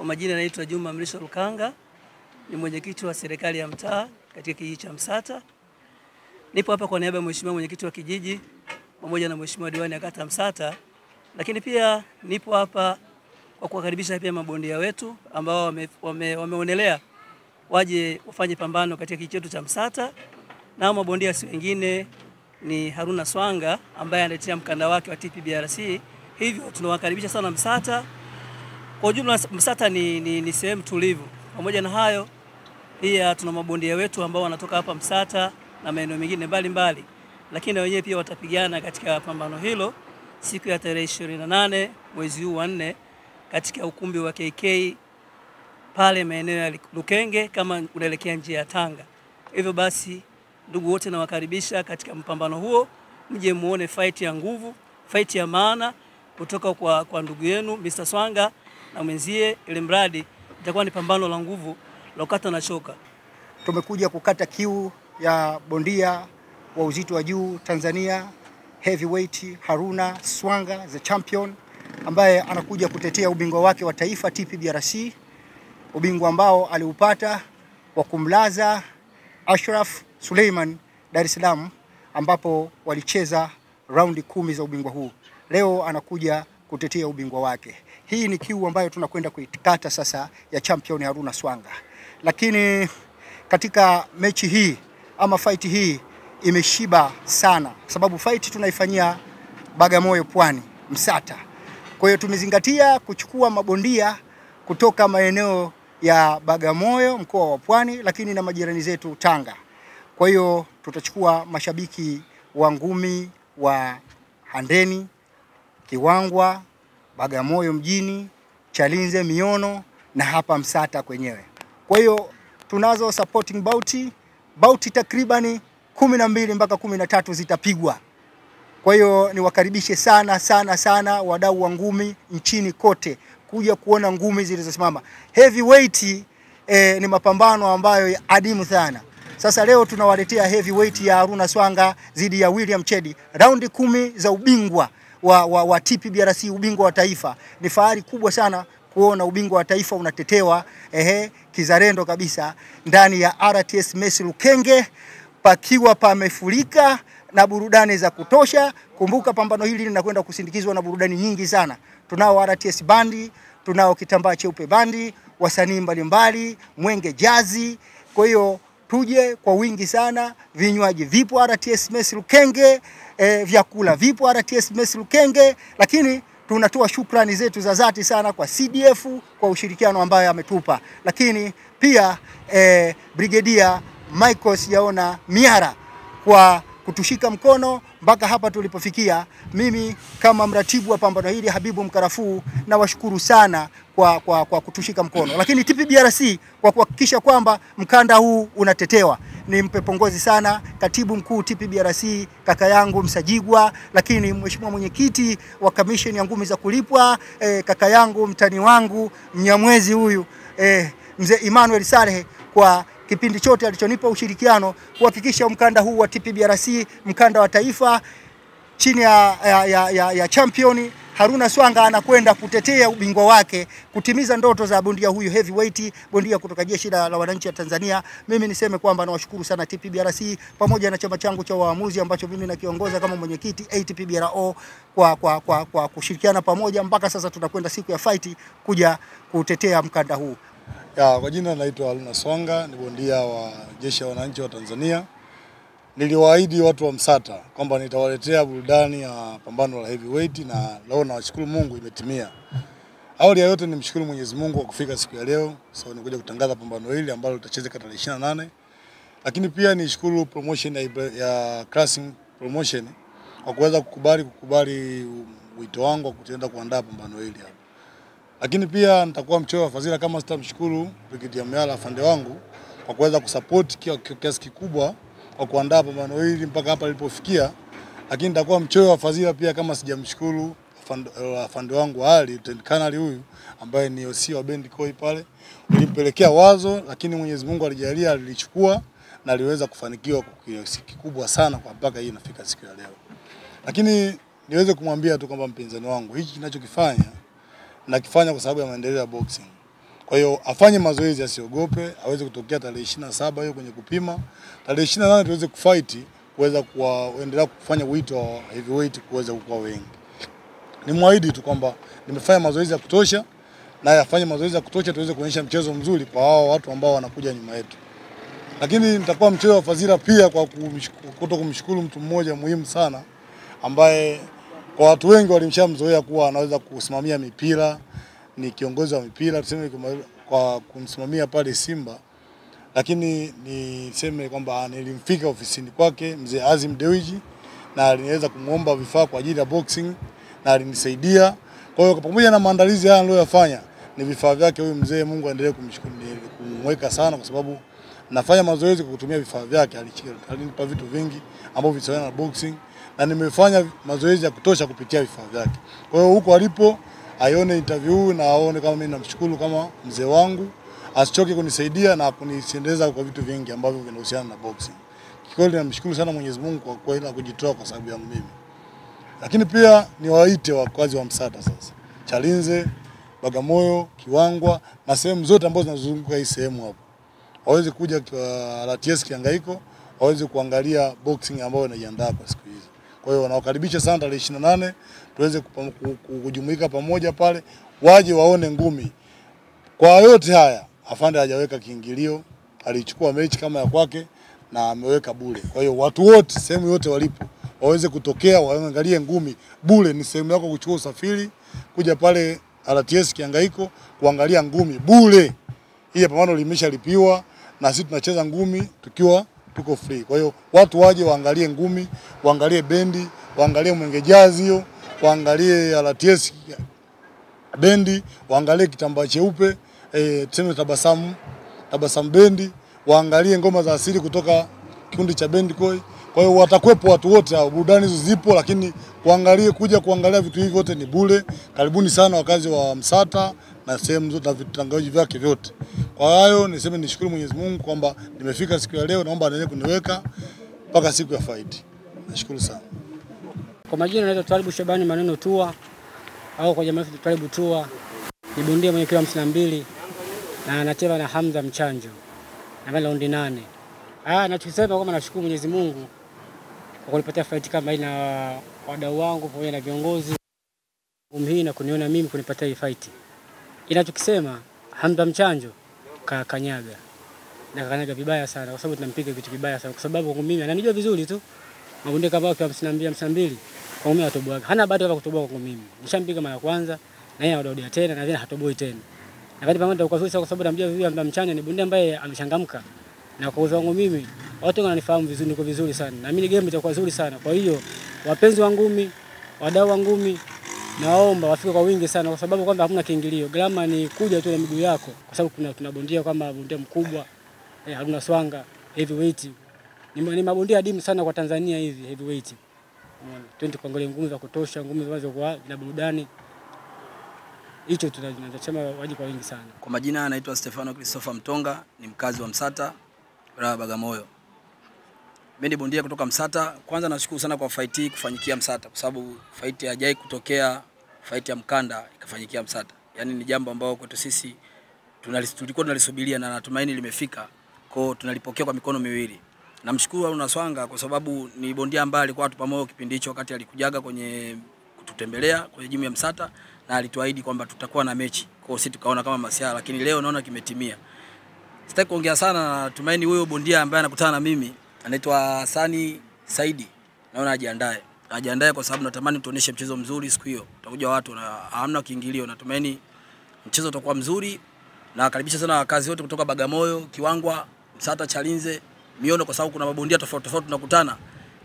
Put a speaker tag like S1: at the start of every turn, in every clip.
S1: majina naitwa Juma Mrisho Lukanga, ni mwenyekiti wa serikali ya mtaa katika kijiji cha Msata. Nipo hapa kwa niaba ya mheshimiwa mwenyekiti wa kijiji pamoja na mheshimiwa diwani ya kata Msata, lakini pia nipo hapa kwa kuwakaribisha pia mabondia wetu ambao wameonelea waje wafanye pambano katika kijiji chetu cha Msata. Na mabondia si wengine ni Haruna Swanga ambaye analetea mkanda wake wa TPBRC. Hivyo tunawakaribisha sana Msata. Kwa ujumla Msata ni sehemu tulivu. Pamoja na hayo pia tuna mabondia wetu ambao wanatoka hapa Msata na maeneo mengine mbalimbali. Lakini na wenyewe pia watapigana katika pambano hilo siku ya tarehe 28 mwezi huu wa 4 katika ukumbi wa KK pale maeneo ya Lukenge kama unaelekea njia ya Tanga. Hivyo basi ndugu wote nawakaribisha katika mpambano huo, mje muone fight ya nguvu, fight ya maana kutoka kwa ndugu yenu Mr. Swanga na mwenzie, ili mradi itakuwa ni pambano la nguvu la kukata na shoka.
S2: Tumekuja kukata kiu ya bondia wa uzito wa juu Tanzania, heavyweight Haruna Swanga, the champion, ambaye anakuja kutetea ubingwa wake wa taifa TPBRC, ubingwa ambao aliupata kwa kumlaza Ashraf Suleiman Dar es Salaam, ambapo walicheza raundi 10 za ubingwa huu. Leo anakuja kutetea ubingwa wake. Hii ni kiu ambayo tunakwenda kuikata sasa ya champion Haruna Swanga. Lakini katika mechi hii ama fight hii imeshiba sana, sababu fight tunaifanyia Bagamoyo Pwani, Msata. Kwa hiyo tumezingatia kuchukua mabondia kutoka maeneo ya Bagamoyo mkoa wa Pwani, lakini na majirani zetu Tanga. Kwa hiyo tutachukua mashabiki wa ngumi wa Handeni, Kiwangwa, Bagamoyo mjini, Chalinze, Miono na hapa Msata kwenyewe. Kwa hiyo tunazo supporting bauti takribani 12 mpaka 13 zitapigwa. Kwa hiyo niwakaribishe sana wadau wa ngumi nchini kote kuja kuona ngumi zilizosimama. Heavyweight ni mapambano ambayo adimu sana. Sasa leo tunawaletea heavyweight ya Haruna Swanga dhidi ya William Chedi. Raundi 10 za ubingwa wa TPBRC, ubingwa wa taifa. Ni fahari kubwa sana kuona ubingwa wa taifa unatetewa kizalendo kabisa ndani ya RTS Messi Lukenge, pakiwa pamefurika na burudani za kutosha. Kumbuka pambano hili linakwenda kusindikizwa na burudani nyingi sana. Tunao RTS bandi, tunao kitambaa cheupe bandi, wasanii mbalimbali, Mwenge Jazi. Kwa hiyo tuje kwa wingi sana, vinywaji vipo RTS Messi Lukenge, vyakula vipo RTS Messi Lukenge, lakini tunatoa shukrani zetu za dhati sana kwa CDF kwa ushirikiano ambayo ametupa. Lakini pia Brigadier Michael Sijaona Miara kwa kutushika mkono mpaka hapa tulipofikia. Mimi kama mratibu wa pambano hili Habibu Mkarafuu na washukuru sana kwa kutushika mkono. Lakini TPBRC kwa kuhakikisha kwamba mkanda huu unatetewa. Nimpe pongezi sana katibu mkuu TPBRC kaka yangu Msajigwa, lakini mheshimiwa mwenyekiti wa commission ya ngumi za kulipwa kaka yangu mtani wangu Mnyamwezi huyu mzee Emmanuel Saleh kwa kipindi chote alichonipa ushirikiano kuhakikisha mkanda huu wa TPBRC, mkanda wa taifa chini ya champion Haruna Swanga anakwenda kutetea ubingwa wake, kutimiza ndoto za bondia huyu heavyweight, bondia kutoka jeshi la wananchi wa Tanzania. Mimi niseme kwamba nawashukuru sana TPBRC pamoja na chama changu cha waamuzi ambacho mimi nakiongoza kama mwenyekiti ATPBRO kwa kushirikiana pamoja mpaka sasa tunakwenda siku ya fight kuja kutetea mkanda huu.
S3: Kwa jina naitwa Haruna Swanga, ni bondia wa jeshi la wananchi wa Tanzania. Niliwaahidi watu wa Msata kwamba nitawaletea burudani ya pambano la heavyweight, na leo nawashukuru Mungu imetimia. Awali ya yote nimshukuru Mwenyezi Mungu kwa kufika siku ya leo. So nikuja kutangaza pambano hili ambalo litachezeka tarehe 28. Lakini pia nishukuru promotion ya Classic Promotion kwa kuweza kukubali wito wangu wa kutenda kuandaa pambano hili hapa. Lakini pia nitakuwa mchoyo wa fadhila kama sitamshukuru Brigadier Miara afande wangu kwa kuweza kusupport kiasi kikubwa kwa kuandaa pambano hili mpaka hapa lilipofikia. Lakini nitakuwa mchoyo wa fadhila pia kama sijamshukuru afande wangu Ali Lieutenant Colonel huyu ambaye ni OC wa bendi koi pale. Nilimpelekea wazo, lakini Mwenyezi Mungu alijalia alilichukua na aliweza kufanikiwa kwa kiasi kikubwa sana kwa mpaka hii inafika siku ya leo. Lakini niweze kumwambia tu kwamba mpinzani wangu hiki kinachokifanya nakifanya kwa sababu ya maendeleo ya boxing. Kwa hiyo afanye mazoezi, asiogope, aweze kutokea tarehe 27 hiyo kwenye kupima. Tarehe 28 tuweze kufight, kuweza kuendelea kufanya wito wa heavyweight kuweza kukua wengi. Nimwahidi tu kwamba nimefanya mazoezi ya kutosha, na afanye mazoezi ya kutosha tuweze kuonyesha mchezo mzuri kwa hao watu ambao wanakuja nyuma yetu. Lakini nitakuwa mchezo wa fadhila pia kwa kumshukuru mtu mmoja muhimu sana ambaye kwa watu wengi walimshamzoea kuwa anaweza kusimamia mipira, ni kiongozi wa mipira, tuseme kwa kumsimamia pale Simba. Lakini niseme kwamba nilimfika ofisini kwake mzee Azim Dewji, na aliniweza kumuomba vifaa kwa ajili ya boxing na alinisaidia. Kwa hiyo pamoja na maandalizi haya aliyofanya, ni vifaa vyake huyu mzee, Mungu aendelee kumweka sana, kwa sababu nafanya mazoezi kwa kutumia vifaa vyake. Alinipa vitu vingi ambavyo visawana na boxing, na nimefanya mazoezi ya kutosha kupitia vifaa vyake. Kwa hiyo huko alipo aione interview na aone kama mimi namshukuru kama mzee wangu, asichoke kunisaidia na kunisendeleza kwa vitu vingi ambavyo vinahusiana na boxing. Kikweli namshukuru sana Mwenyezi Mungu kwa kweli kujitoa kwa sababu yangu mimi. Lakini pia niwaite wakazi wa Msata sasa, Chalinze, Bagamoyo, Kiwangwa na sehemu zote ambazo zinazunguka hii sehemu hapo, waweze kuja kwa RTS Kihangaiko, waweze kuangalia boxing ambayo inajiandaa kwa siku hizi. Kwa hiyo nawakaribisha sana tarehe 28 tuweze kujumuika pamoja pale, waje waone ngumi. Kwa yote haya afande hajaweka kiingilio, alichukua mechi kama ya kwake na ameweka bure. Kwa hiyo watu wote sehemu yote walipo waweze kutokea waangalie ngumi bure. Ni sehemu yako kuchukua usafiri kuja pale RTS Kihangaiko kuangalia ngumi bure. Hii pambano limeshalipiwa na sisi tunacheza ngumi tukiwa tuko free. Kwa hiyo watu waje waangalie ngumi, waangalie bendi, waangalie Mwenge Jazz hiyo, waangalie RTS bendi, waangalie kitambaa cheupe, tuseme tabasamu bendi, waangalie ngoma za asili kutoka kikundi cha Bendi Koi. Kwa hiyo watakuepo watu wote hao, burudani hizo zipo, lakini kuja kuangalia vitu hivi vyote ni bure. Karibuni sana wakazi wa Msata na sehemu zote na vitangazaji vyake vyote. Kwa hayo niseme nishukuru Mwenyezi Mungu kwamba nimefika siku ya leo, naomba aendelee kuniweka mpaka siku ya fight. Nashukuru sana.
S4: Kwa majina naitwa Twalibu Shabani Maneno Tua au kwa jamaa Twalibu Tua. Ni bondia mwenye kilo 52 na anacheza na Hamza Mchanjo. Na raundi 8. Nachosema kwamba nashukuru Mwenyezi Mungu kwa kunipatia fight kama hii na wadau wangu pamoja na viongozi hii na kuniona mimi kunipatia hii fight. Inachokisema Hamza Mchanjo kanyaga. Na kanyaga vibaya sana kwa sababu tunampiga vitu vibaya sana kwa sababu kwa mimi ananijua vizuri tu. Mabondia kama kwa 52 kwa mimi atoboa. Hana bahati ya kutoboa kwa mimi. Nishampiga mara kwanza na yeye anarudia tena na tena hatoboi tena. Na kati pamoja kwa vizuri kwa sababu namjua vizuri Hamza Mchanjo ni bondia ambaye amechangamka. Na kwa uwezo wangu mimi watu wananifahamu vizuri, niko vizuri sana. Na mimi game itakuwa nzuri sana. Kwa hiyo wapenzi wa ngumi, wadau wa ngumi, naomba wafike kwa wingi sana kwa sababu kwamba hakuna kiingilio. Gharama ni kuja tu na miguu yako kwa sababu tuna bondia kama bondia mkubwa, Haruna Swanga, heavyweight. Ni mabondia adimu sana kwa Tanzania hivi heavyweight. Umeona? Twende kuangalia ngumi za kutosha, ngumi zinazo kwa na burudani. Hicho tunachosema waje kwa wingi sana.
S5: Kwa majina anaitwa Stefano Christopher Mtonga, ni mkazi wa Msata, wilaya Bagamoyo. Mimi ni bondia kutoka Msata. Kwanza nashukuru sana kwa fight hii kufanyikia Msata kwa sababu fight hajai kutokea fight ya mkanda ikafanyikia Msata. Yaani ni jambo ambalo kwetu sisi tulikuwa tunalisubiria na natumaini limefika. Kwa hiyo tunalipokea kwa mikono miwili. Namshukuru Haruna Swanga kwa sababu ni bondia ambaye alikuwa watu pamoja kipindi hicho wakati alikujaga kwenye kututembelea kwenye jimu ya Msata na alituahidi kwamba tutakuwa na mechi. Kwa hiyo sisi tukaona kama masiara, lakini leo naona kimetimia. Sitaki kuongea sana, natumaini huyo bondia ambaye anakutana na mimi anaitwa Sani Saidi. Naona ajiandae kwa sababu natamani tuoneshe mchezo mzuri siku hiyo. Utakuja watu na hamna kiingilio, natumaini mchezo utakuwa mzuri. Na karibisha sana wakazi wote kutoka Bagamoyo, Kiwangwa, Msata, Chalinze, Miono kwa sababu kuna mabondia tofauti tunakutana.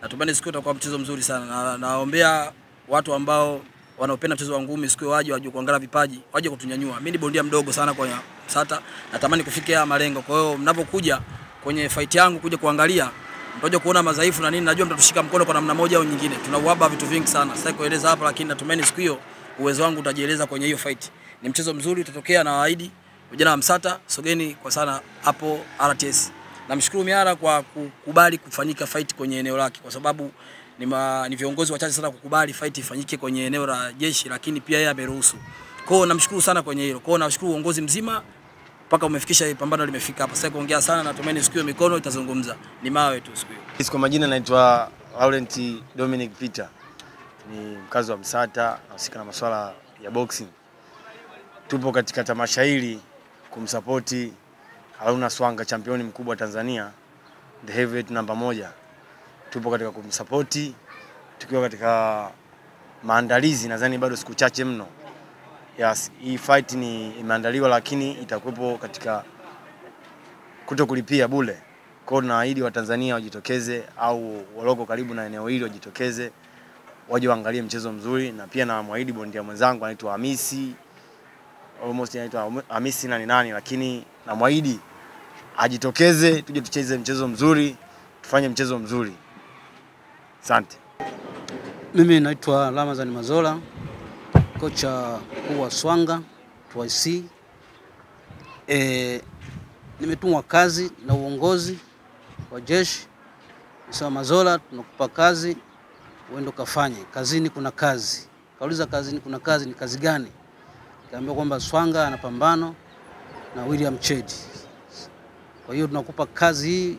S5: Natumaini siku hiyo itakuwa mchezo mzuri sana. Na naombea watu ambao wanaopenda mchezo wa ngumi siku waje kuangalia vipaji, waje kutunyanyua. Mimi ni bondia mdogo sana kwa Msata, natamani kufikia malengo. Kwa hiyo mnapokuja kwenye fight yangu kuja kuangalia, mtaje kuona madhaifu na nini, najua mtatushika mkono kwa namna moja au nyingine. Tuna uhaba vitu vingi sana. Sasa kueleza hapa, lakini natumaini siku hiyo uwezo wangu utajieleza kwenye hiyo fight. Ni mchezo mzuri utatokea na waahidi. Vijana wa Msata, sogeni kwa sana hapo RTS. Namshukuru Miara kwa kukubali kufanyika fight kwenye eneo lake kwa sababu ni viongozi wachache sana kukubali fight ifanyike kwenye eneo la jeshi, lakini pia yeye ameruhusu. Kwa hiyo namshukuru sana kwenye hilo. Kwa hiyo nashukuru uongozi mzima mpaka umefikisha pambano limefika hapa. Sasa kuongea sana, natumaini siku hiyo mikono itazungumza. Ni mawe tu siku hiyo.
S6: Kwa majina naitwa Laurent Dominic Peter. Ni mkazi wa Msata, nahusika na masuala ya boxing. Tupo katika tamasha hili kumsapoti Haruna Swanga, championi mkubwa wa Tanzania, the heavyweight namba 1. Tupo katika kumsapoti tukiwa katika maandalizi, nadhani bado siku chache mno. Yes, hii fight ni imeandaliwa lakini itakuwepo katika kutokulipia bure. Kwa hiyo naahidi wa Tanzania wajitokeze au waloko karibu na eneo hili wajitokeze waje waangalie mchezo mzuri, na pia na muahidi bondia mwenzangu anaitwa Hamisi, almost anaitwa Hamisi nani, lakini na muahidi ajitokeze tuje tucheze mchezo mzuri, tufanye mchezo mzuri. Asante.
S7: Mimi naitwa Ramazani Mazola, kocha mkuu wa Swanga TYC. Nimetumwa kazi na uongozi wa jeshi. Sasa Mazola, tunakupa kazi uende kafanye. Kazini kuna kazi. Kauliza kazini kuna kazi, ni kazi gani? Kaambia kwamba Swanga ana pambano na William Chedi. Kwa hiyo tunakupa kazi hii,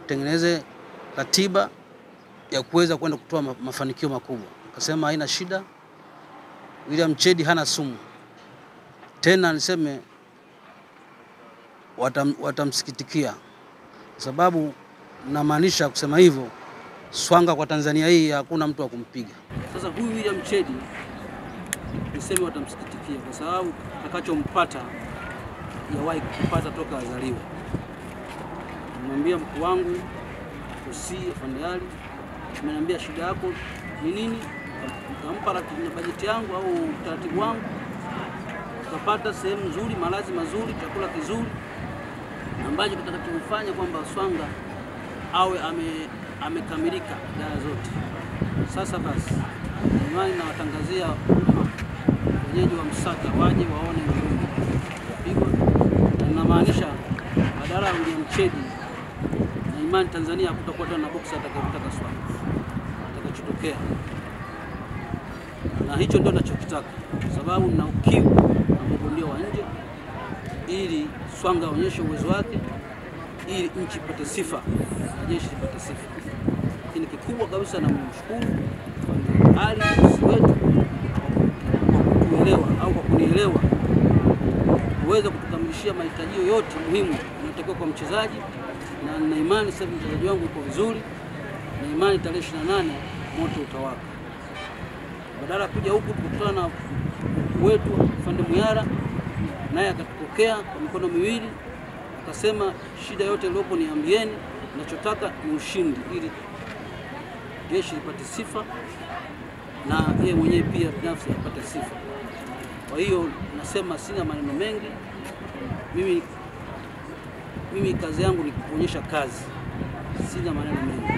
S7: tengeneze katiba ya kuweza kwenda kutoa mafanikio makubwa. Akasema haina shida. William Chedi hana sumu. Tena niseme watamsikitikia. Kwa sababu namaanisha kusema hivyo, Swanga kwa Tanzania hii hakuna mtu wa kumpiga. Sasa huyu William Chedi niseme watamsikitikia kwa sababu atakachompata yawahi kupata toka azaliwa. Nimwambia mkuu wangu usie Fandali, ameniambia shida yako ni nini? Nikampa ratiba bajeti yangu au utaratibu wangu. Tukapata sehemu nzuri, malazi mazuri, chakula kizuri ambacho kitakachofanya kwamba Swanga awe amekamilika dara zote. Sasa basi imani na watangazia wenyeji wa Msata waje waone ngumi yapigwa, na ninamaanisha badala ya William Chedi na imani Tanzania hakutakuwa tena na boxer atakayetaka Swanga atakachotokea, na hicho ndio ninachokitaka kwa sababu nina ukiu na mabondia wa nje ili Swanga aonyeshe uwezo wake, ili nchi ipate sifa na jeshi ipate sifa. Lakini kikubwa kabisa na mshukuru hali wetu kwa kuelewa au kwa kunielewa uweze kutukamilishia mahitaji yote muhimu yanatakiwa kwa mchezaji, na nina imani sasa mchezaji wangu uko vizuri, na imani tarehe 28 moto utawaka. Badala kuja huku tukutana na wetu Fande Muyara, naye akatupokea kwa mikono miwili, akasema shida yote iliyopo niambieni, ninachotaka ni ushindi ili jeshi lipate sifa na yeye mwenyewe pia binafsi apate sifa. Kwa hiyo nasema sina maneno mengi. Mimi kazi yangu ni kuonyesha kazi. Sina maneno mengi.